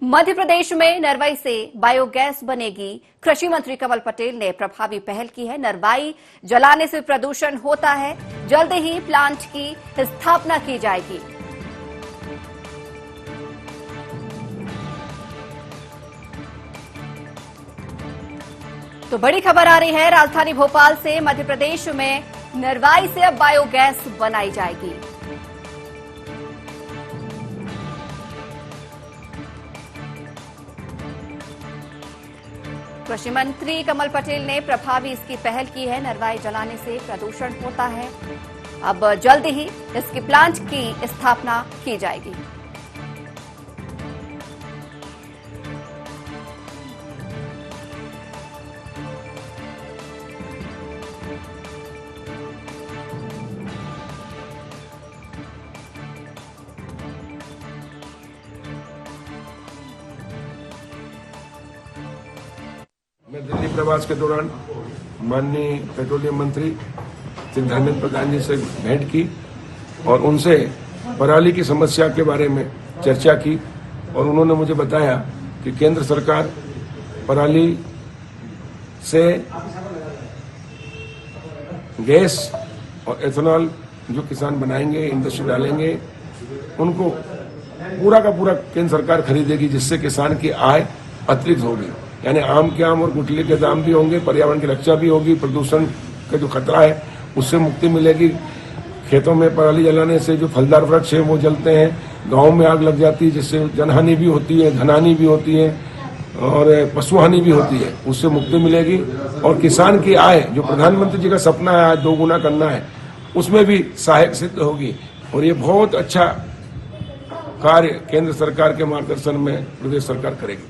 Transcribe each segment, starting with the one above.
मध्य प्रदेश में नरवाई से बायोगैस बनेगी। कृषि मंत्री कमल पटेल ने प्रभावी पहल की है। नरवाई जलाने से प्रदूषण होता है, जल्द ही प्लांट की स्थापना की जाएगी। तो बड़ी खबर आ रही है राजधानी भोपाल से। मध्य प्रदेश में नरवाई से अब बायोगैस बनाई जाएगी। कृषि मंत्री कमल पटेल ने प्रभावी इसकी पहल की है। नरवाई जलाने से प्रदूषण होता है, अब जल्द ही इसकी प्लांट की स्थापना की जाएगी। मैं दिल्ली प्रवास के दौरान माननीय पेट्रोलियम मंत्री श्री धर्मेंद्र प्रधान जी से भेंट की और उनसे पराली की समस्या के बारे में चर्चा की और उन्होंने मुझे बताया कि केंद्र सरकार पराली से गैस और एथेनॉल जो किसान बनाएंगे, इंडस्ट्री डालेंगे, उनको पूरा का पूरा केंद्र सरकार खरीदेगी, जिससे किसान की आय अतिरिक्त होगी। यानी आम के आम और गुठली के दाम भी होंगे, पर्यावरण की रक्षा भी होगी, प्रदूषण का जो खतरा है उससे मुक्ति मिलेगी। खेतों में पराली जलाने से जो फलदार वृक्ष है वो जलते हैं, गांव में आग लग जाती है जिससे जनहानि भी होती है, धनहानि भी होती है और पशुहानि भी होती है, उससे मुक्ति मिलेगी। और किसान की आय जो प्रधानमंत्री जी का सपना है आज 2 गुना करना है, उसमें भी सहायक सिद्ध होगी। और ये बहुत अच्छा कार्य केंद्र सरकार के मार्गदर्शन में प्रदेश सरकार करेगी।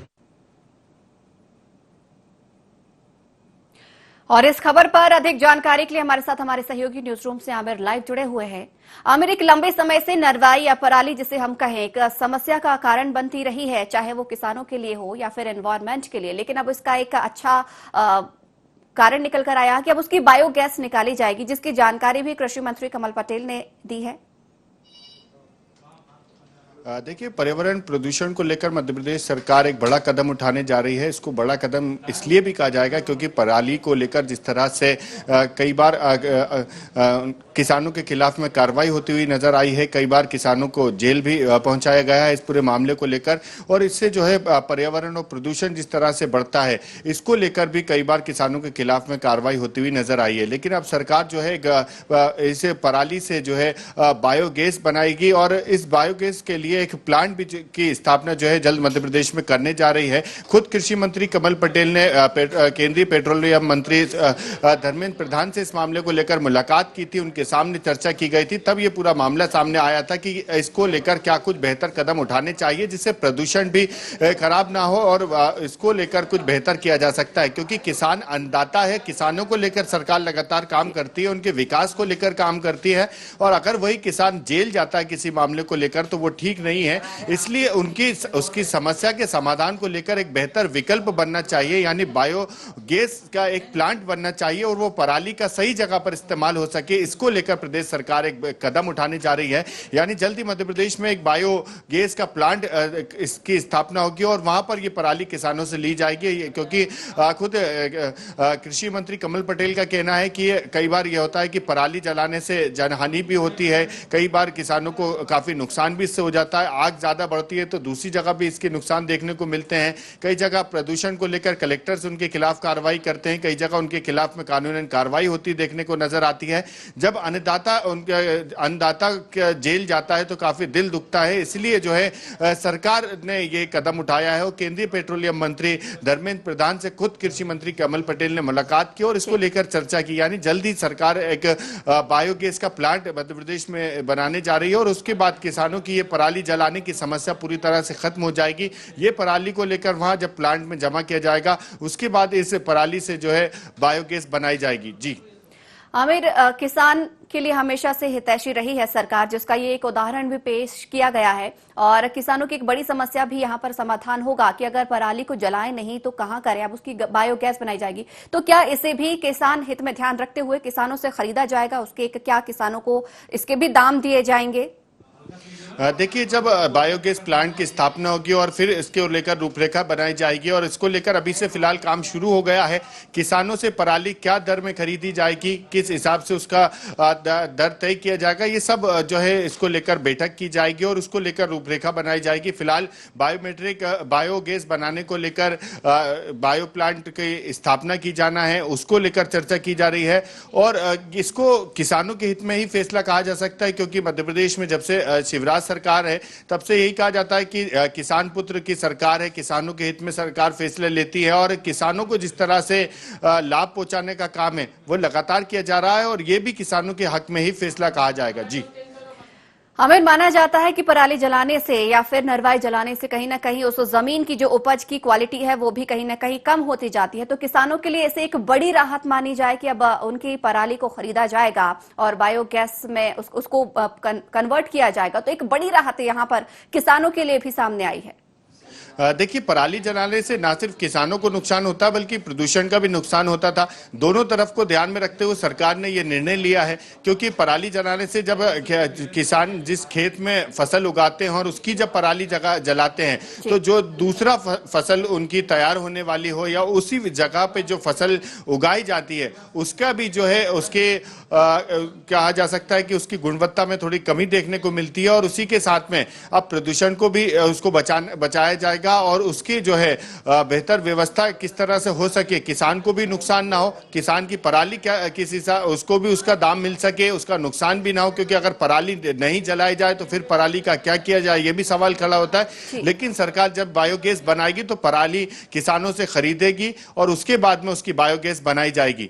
और इस खबर पर अधिक जानकारी के लिए हमारे साथ हमारे सहयोगी न्यूज रूम से आमिर लाइव जुड़े हुए हैं। आमिर, एक लंबे समय से नरवाई या पराली जिसे हम कहें एक समस्या का कारण बनती रही है, चाहे वो किसानों के लिए हो या फिर एनवायरमेंट के लिए, लेकिन अब इसका एक अच्छा कारण निकल कर आया कि अब उसकी बायोगैस निकाली जाएगी, जिसकी जानकारी भी कृषि मंत्री कमल पटेल ने दी है। देखिए, पर्यावरण प्रदूषण को लेकर मध्य प्रदेश सरकार एक बड़ा कदम उठाने जा रही है। इसको बड़ा कदम इसलिए भी कहा जाएगा क्योंकि पराली को लेकर जिस तरह से कई बार किसानों के खिलाफ में कार्रवाई होती हुई नजर आई है, कई बार किसानों को जेल भी पहुंचाया गया है इस पूरे मामले को लेकर। और इससे जो है पर्यावरण और प्रदूषण जिस तरह से बढ़ता है, इसको लेकर भी कई बार किसानों के खिलाफ में कार्रवाई होती हुई नजर आई है। लेकिन अब सरकार जो है इस पराली से जो है बायोगैस बनाएगी और इस बायोगैस के लिए एक प्लांट भी की स्थापना जो है जल्द मध्य प्रदेश में करने जा रही है। खुद कृषि मंत्री कमल पटेल ने केंद्रीय पेट्रोलियम मंत्री धर्मेंद्र प्रधान से इस मामले को लेकर मुलाकात की थी, उनके सामने चर्चा की गई थी। तब ये पूरा मामला सामने आया था कि इसको लेकर क्या कुछ बेहतर कदम उठाने चाहिए जिससे प्रदूषण भी खराब ना हो और इसको लेकर कुछ बेहतर किया जा सकता है। क्योंकि किसान अन्नदाता है, किसानों को लेकर सरकार लगातार काम करती है, उनके विकास को लेकर काम करती है। और अगर वही किसान जेल जाता है किसी मामले को लेकर तो वो ठीक नहीं है। इसलिए उसकी समस्या के समाधान को लेकर एक बेहतर विकल्प बनना चाहिए, यानी बायोगैस का एक प्लांट बनना चाहिए और वो पराली का सही जगह पर इस्तेमाल हो सके। इसको लेकर प्रदेश सरकार एक कदम उठाने जा रही है, यानी जल्दी मध्य प्रदेश में एक बायोगैस का प्लांट इसकी स्थापना होगी और वहां पर ये पराली किसानों से ली जाएगी। क्योंकि खुद कृषि मंत्री कमल पटेल का कहना है कि कई बार यह होता है कि पराली जलाने से जनहानि भी होती है, कई बार किसानों को काफी नुकसान भी इससे हो जाता है। आग ज्यादा बढ़ती है तो दूसरी जगह भी इसके नुकसान देखने को मिलते हैं। कई जगह प्रदूषण को लेकर कलेक्टर्स उनके खिलाफ कार्रवाई करते हैं, कई जगह उनके खिलाफ में कानूनन कार्रवाई होती देखने को नजर आती है। जब अन्नदाता जेल जाता है तो काफी दिल दुखता है। इसलिए जो है सरकार ने ये कदम उठाया है और केंद्रीय पेट्रोलियम मंत्री धर्मेंद्र प्रधान से खुद कृषि मंत्री कमल पटेल ने मुलाकात की और इसको लेकर चर्चा की। यानी जल्दी सरकार एक बायोगैस का प्लांट मध्य प्रदेश में बनाने जा रही है और उसके बाद किसानों की ये पराली जलाने की समस्या पूरी तरह से खत्म हो जाएगी। ये पराली को लेकर वहां जब प्लांट में जमा किया जाएगा उसके बाद इस पराली से जो है बायोगैस बनाई जाएगी। जी आमिर, किसान के लिए हमेशा से हितैषी रही है सरकार, जिसका ये एक उदाहरण भी पेश किया गया है और किसानों की एक बड़ी समस्या भी यहाँ पर समाधान होगा कि अगर पराली को जलाएं नहीं तो कहां करें, अब उसकी बायोगैस बनाई जाएगी। तो क्या इसे भी किसान हित में ध्यान रखते हुए किसानों से खरीदा जाएगा? उसके क्या किसानों को इसके भी दाम दिए जाएंगे? देखिए, जब बायोगैस प्लांट की स्थापना होगी और फिर इसके लेकर रूपरेखा बनाई जाएगी और इसको लेकर अभी से फिलहाल काम शुरू हो गया है। किसानों से पराली क्या दर में खरीदी जाएगी, किस हिसाब से उसका दर तय किया जाएगा, ये सब जो है इसको लेकर बैठक की जाएगी और उसको लेकर रूपरेखा बनाई जाएगी। फिलहाल बायोमेट्रिक बायोगैस बनाने को लेकर बायो प्लांट की स्थापना की जाना है, उसको लेकर चर्चा की जा रही है और इसको किसानों के हित में ही फैसला कहा जा सकता है, क्योंकि मध्य प्रदेश में जब से शिवराज सरकार है तब से यही कहा जाता है कि किसान पुत्र की सरकार है, किसानों के हित में सरकार फैसले लेती है और किसानों को जिस तरह से लाभ पहुंचाने का काम है वो लगातार किया जा रहा है और ये भी किसानों के हक में ही फैसला कहा जाएगा। जी हमें माना जाता है कि पराली जलाने से या फिर नरवाई जलाने से कहीं ना कहीं उस जमीन की जो उपज की क्वालिटी है वो भी कहीं ना कहीं कम होती जाती है। तो किसानों के लिए इसे एक बड़ी राहत मानी जाए कि अब उनकी पराली को खरीदा जाएगा और बायोगैस में उसको कन्वर्ट किया जाएगा। तो एक बड़ी राहत यहाँ पर किसानों के लिए भी सामने आई है। देखिए, पराली जलाने से ना सिर्फ किसानों को नुकसान होता है बल्कि प्रदूषण का भी नुकसान होता था। दोनों तरफ को ध्यान में रखते हुए सरकार ने ये निर्णय लिया है, क्योंकि पराली जलाने से जब किसान जिस खेत में फसल उगाते हैं और उसकी जब पराली जलाते हैं तो जो दूसरा फसल उनकी तैयार होने वाली हो या उसी जगह पे जो फसल उगाई जाती है उसका भी जो है उसके कहा जा सकता है कि उसकी गुणवत्ता में थोड़ी कमी देखने को मिलती है और उसी के साथ में अब प्रदूषण को भी उसको बचाया जाएगा और उसकी जो है बेहतर व्यवस्था किस तरह से हो सके, किसान को भी नुकसान ना हो, किसान की पराली क्या किसी उसको भी उसका दाम मिल सके, उसका नुकसान भी ना हो, क्योंकि अगर पराली नहीं जलाई जाए तो फिर पराली का क्या किया जाए ये भी सवाल खड़ा होता है। लेकिन सरकार जब बायोगैस बनाएगी तो पराली किसानों से खरीदेगी और उसके बाद में उसकी बायोगैस बनाई जाएगी।